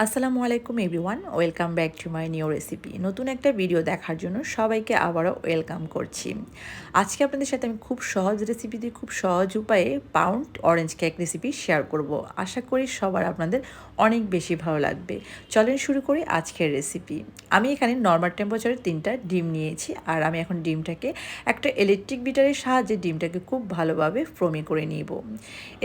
আসসালামু আলাইকুম everyone, welcome back to my new recipe. নতুন একটা ভিডিও দেখার জন্য সবাইকে আবারও ওয়েলকাম করছি। আজকে আপনাদের সাথে আমি খুব সহজ রেসিপি দিয়ে খুব সহজ উপায়ে pound orange cake recipe share করব। আশা করি সবার আপনাদের অনেক বেশি ভালো লাগবে। চলেন শুরু করি আজকের রেসিপি। আমি এখানে নর্মাল টেম্পারেচারে 3টা ডিম নিয়েছি, আর আমি এখন ডিমটাকে একটা ইলেকট্রিক বিটারের সাহায্যে ডিমটাকে খুব ভালোভাবে ফ্রমি করে নিব।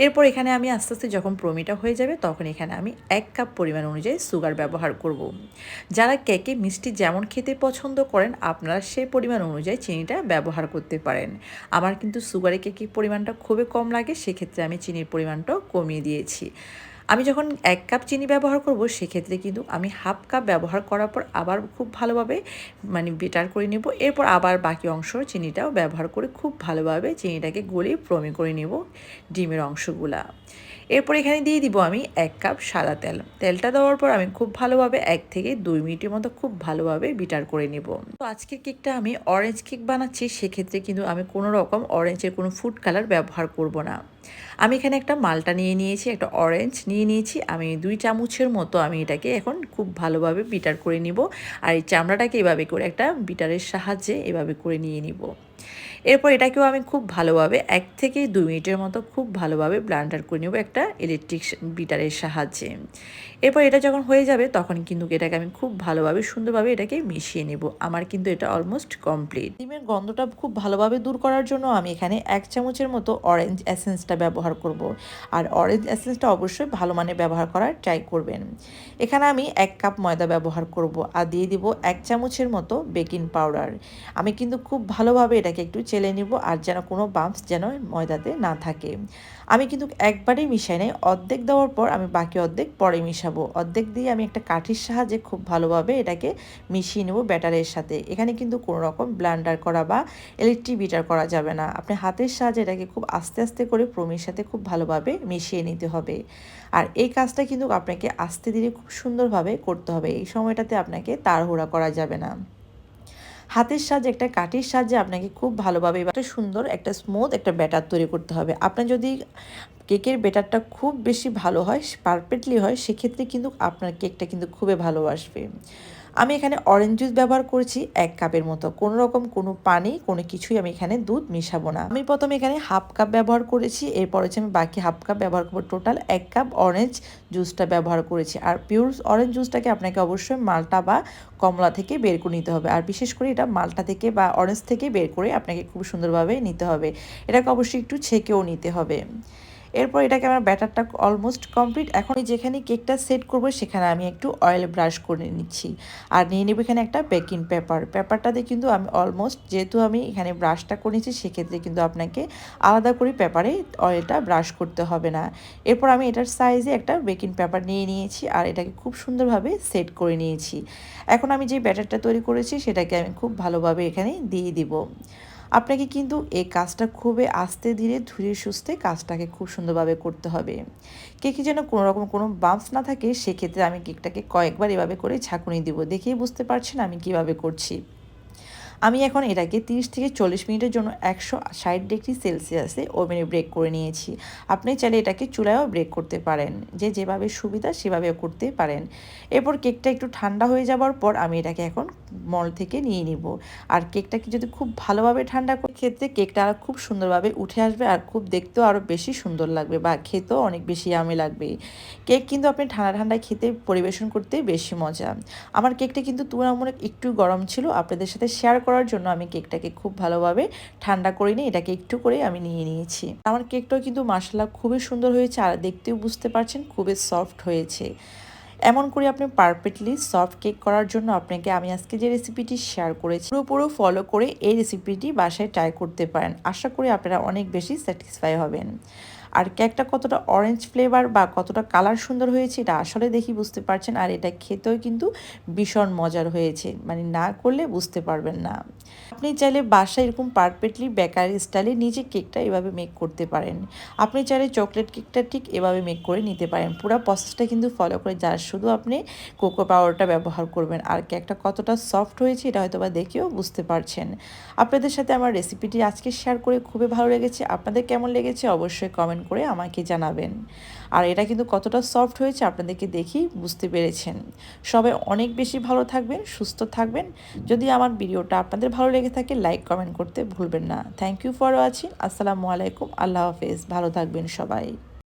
এরপর এখানে আমি আস্তে আস্তে যখন প্রমিটা হয়ে যাবে তখন এখানে আমি 1 কাপ পরিমাণ অনুযায়ী সুগার ব্যবহার করব। যারা কেকে মিষ্টি যেমন খেতে পছন্দ করেন আপনারা সেই পরিমাণ অনুযায়ী চিনিটা ব্যবহার করতে পারেন। আমার কিন্তু সুগারে কেকের পরিমাণটা খুবই কম লাগে, সেক্ষেত্রে আমি চিনির পরিমাণটাও কমিয়ে দিয়েছি। আমি যখন 1 কাপ চিনি ব্যবহার করব সেক্ষেত্রে কিন্তু আমি হাফ কাপ ব্যবহার করার পর আবার খুব ভালোভাবে বিটার করে নেব। এরপর আবার বাকি অংশ চিনিটাও ব্যবহার করে খুব ভালোভাবে চিনিটাকে গলিয়ে ফ্রমি করে নেব ডিমের অংশগুলা। এরপর এখানে দিয়ে দিব আমি 1 কাপ সাদা তেল। তেলটা দেওয়ার পর আমি খুব ভালোভাবে 1 থেকে 2 মিনিটের মতো খুব ভালোভাবে বিটার করে নেব। তো আজকের কেকটা আমি অরেঞ্জ কেক বানাচ্ছি, সেক্ষেত্রে কিন্তু আমি কোনো রকম অরেঞ্জের কোনো ফুড কালার ব্যবহার করব না। আমি এখানে একটা মাল্টা নিয়ে নিয়েছি, একটা অরেঞ্জ নিয়ে নিয়েছি। আমি 2 চামচের মতো আমি এটাকে এখন খুব ভালোভাবে বিটার করে নিব। আর এই চামড়াটাকে এভাবে করে একটা বিটারের সাহায্যে এভাবে করে নিয়ে নিব। এরপর এটাকেও আমি খুব ভালোভাবে 1 থেকে 2 মিনিটের মতো খুব ভালোভাবে ব্লেন্ডার করে নেব একটা ইলেকট্রিক বিটারের সাহায্যে। এরপর এটা যখন হয়ে যাবে তখন কিন্তু এটাকে আমি খুব ভালোভাবে সুন্দরভাবে এটাকে মিশিয়ে নেব। আমার কিন্তু এটা অলমোস্ট কমপ্লিট। ডিমের গন্ধটা খুব ভালোভাবে দূর করার জন্য আমি এখানে 1 চামচের মতো অরেঞ্জ এসেন্সটা ব্যবহার করব। আর অরেঞ্জ এসেন্সটা অবশ্যই ভালো মানের ব্যবহার করার ট্রাই করবেন। এখানে আমি 1 কাপ ময়দা ব্যবহার করব আর দিয়ে দিব 1 চামচের মতো বেকিং পাউডার। আমি কিন্তু খুব ভালোভাবে এটাকে একটু চেলে নিব, আর যেন কোনো বাম্পস যেন ময়দাতে না থাকে। আমি কিন্তু একবারেই মিশাই নাই, অর্ধেক দেওয়ার পর আমি বাকি অর্ধেক পরে মিশাবো। অর্ধেক দিয়ে আমি একটা কাঠির সাহায্যে খুব ভালোভাবে এটাকে মিশিয়ে নেব ব্যাটারের সাথে। এখানে কিন্তু কোনো রকম ব্লেন্ডার করা বা ইলেকট্রিক বিটার করা যাবে না। আপনি হাতের সাহায্যে এটাকে খুব আস্তে আস্তে করে প্রমির সাথে খুব ভালোভাবে মিশিয়ে নিতে হবে। আর এই কাজটা কিন্তু আপনাকে আস্তে ধীরে খুব সুন্দরভাবে করতে হবে। এই সময়টাতে আপনাকে তাড়াহুড়া করা যাবে না। হাতের সাহায্যে একটা কাঠির সাহায্যে আপনাকে খুব ভালোভাবে একটা সুন্দর একটা স্মুথ একটা ব্যাটার তৈরি করতে হবে। আপনার যদি কেকের ব্যাটারটা খুব বেশি ভালো হয়, পারফেক্টলি হয়, সেক্ষেত্রে কিন্তু আপনার কেকটা কিন্তু খুবই ভালো আসবে। আমি এখানে অরেঞ্জ জুস ব্যবহার করেছি 1 কাপের মতো। কোনো রকম কোনো পানি কোনো কিছুই আমি এখানে দুধ মিশাবো না। আমি প্রথমে এখানে হাফ কাপ ব্যবহার করেছি, এরপর হচ্ছে আমি বাকি হাফ কাপ ব্যবহার করবো। টোটাল 1 কাপ অরেঞ্জ জুসটা ব্যবহার করেছি। আর পিওর অরেঞ্জ জুসটাকে আপনাকে অবশ্যই মাল্টা বা কমলা থেকে বের করে নিতে হবে। আর বিশেষ করে এটা মাল্টা থেকে বা অরেঞ্জ থেকে বের করে আপনাকে খুব সুন্দরভাবে নিতে হবে। এটাকে অবশ্যই একটু ছেঁকেও নিতে হবে। এরপর এটাকে আমার ব্যাটারটা অলমোস্ট কমপ্লিট। এখন যেখানে কেকটা সেট করব সেখানে আমি একটু অয়েল ব্রাশ করে নিচ্ছি। আর নিয়ে নেব এখানে একটা বেকিং পেপার। পেপারটাতে কিন্তু আমি অলমোস্ট, যেহেতু আমি এখানে ব্রাশটা করে নিচ্ছি, সেক্ষেত্রে কিন্তু আপনাকে আলাদা করে পেপারে অয়েলটা ব্রাশ করতে হবে না। এরপর আমি এটার সাইজে একটা বেকিং পেপার নিয়ে নিয়েছি আর এটাকে খুব সুন্দরভাবে সেট করে নিয়েছি। এখন আমি যে ব্যাটারটা তৈরি করেছি সেটাকে আমি খুব ভালোভাবে এখানে দিয়ে দিব। আপনাকে কিন্তু এই কাজটা খুবই আস্তে ধীরে ধীরে সুস্থে কাজটাকে খুব সুন্দরভাবে করতে হবে। কেকে যেন কোনো রকম কোনো বাম্পস না থাকে, সেক্ষেত্রে আমি কেকটাকে কয়েকবার এভাবে করে ঝাঁকুনি দিব। দেখেই বুঝতে পারছেন আমি কিভাবে করছি। আমি এখন এটাকে 30 থেকে 40 মিনিটের জন্য 160 ডিগ্রি সেলসিয়াসে ওভেনে বেক করে নিয়েছি। আপনি চাইলে এটাকে চুলায়ও বেক করতে পারেন, যে যেভাবে সুবিধা সেভাবে করতে পারেন। এরপর কেকটা একটু ঠান্ডা হয়ে যাওয়ার পর আমি এটাকে এখন মল থেকে নিয়ে নিব। আর কেকটাকে যদি খুব ভালোভাবে ঠান্ডা করে ক্ষেত্রে কেকটা আর খুব সুন্দরভাবে উঠে আসবে, আর খুব দেখতেও আরও বেশি সুন্দর লাগবে বা খেতেও অনেক বেশি ইয়ামি লাগবে। কেক কিন্তু আপনি ঠান্ডা ঠান্ডা খেতে পরিবেশন করতে বেশি মজা। আমার কেকটা কিন্তু তুলনামূলক একটু গরম ছিল, আপনাদের সাথে শেয়ার করার জন্য আমি কেকটাকে খুব ভালোভাবে ঠান্ডা করে নিয়ে এটাকে একটু করে আমি নিয়ে নিয়েছি। আমার কেকটাও কিন্তু মাশাআল্লাহ খুবই সুন্দর হয়েছে, আর দেখতেও বুঝতে পারছেন খুবই সফট হয়েছে। এমন করে আপনি পারফেক্টলি সফট কেক করার জন্য আপনাকে আমি আজকে যে রেসিপিটি শেয়ার করেছি পুরো ফলো করে এই রেসিপিটি বাসায় ট্রাই করতে পারেন। আশা করি আপনারা অনেক বেশি স্যাটিসফাই হবেন। আর কেকটা কতটা অরেঞ্জ ফ্লেভার বা কতটা কালার সুন্দর হয়েছে এটা আসলে দেখি বুঝতে পারছেন। আর এটা খেতেও কিন্তু ভীষণ মজার হয়েছে, মানে না করলে বুঝতে পারবেন না। আপনি চাইলে বাসায় এরকম পারফেক্টলি বেকারি স্টাইলে নিজে কেকটা এভাবে মেক করতে পারেন। আপনি চাইলে চকলেট কেকটা ঠিক এভাবে মেক করে নিতে পারেন। পুরো প্রসেসটা কিন্তু ফলো করে, যার শুধু আপনি কোকো পাউডারটা ব্যবহার করবেন। আর কেকটা কতটা সফট হয়েছে এটা হয়তো বা দেখেও বুঝতে পারছেন। আপনাদের সাথে আমার রেসিপিটি আজকে শেয়ার করে খুবই ভালো লেগেছে। আপনাদের কেমন লেগেছে অবশ্যই কমেন্ট করে আমাকে জানাবেন। আর এটা কিন্তু কতটা সফট হয়েছে আপনাদেরকে দেখেই বুঝতে পেরেছেন। সবাই অনেক বেশি ভালো থাকবেন, সুস্থ থাকবেন। যদি আমার ভিডিওটা আপনাদের ভালো লেগে থাকে লাইক কমেন্ট করতে ভুলবেন না। Thank you for watching. আসসালামু আলাইকুম, আল্লাহ হাফেজ, ভালো থাকবেন সবাই।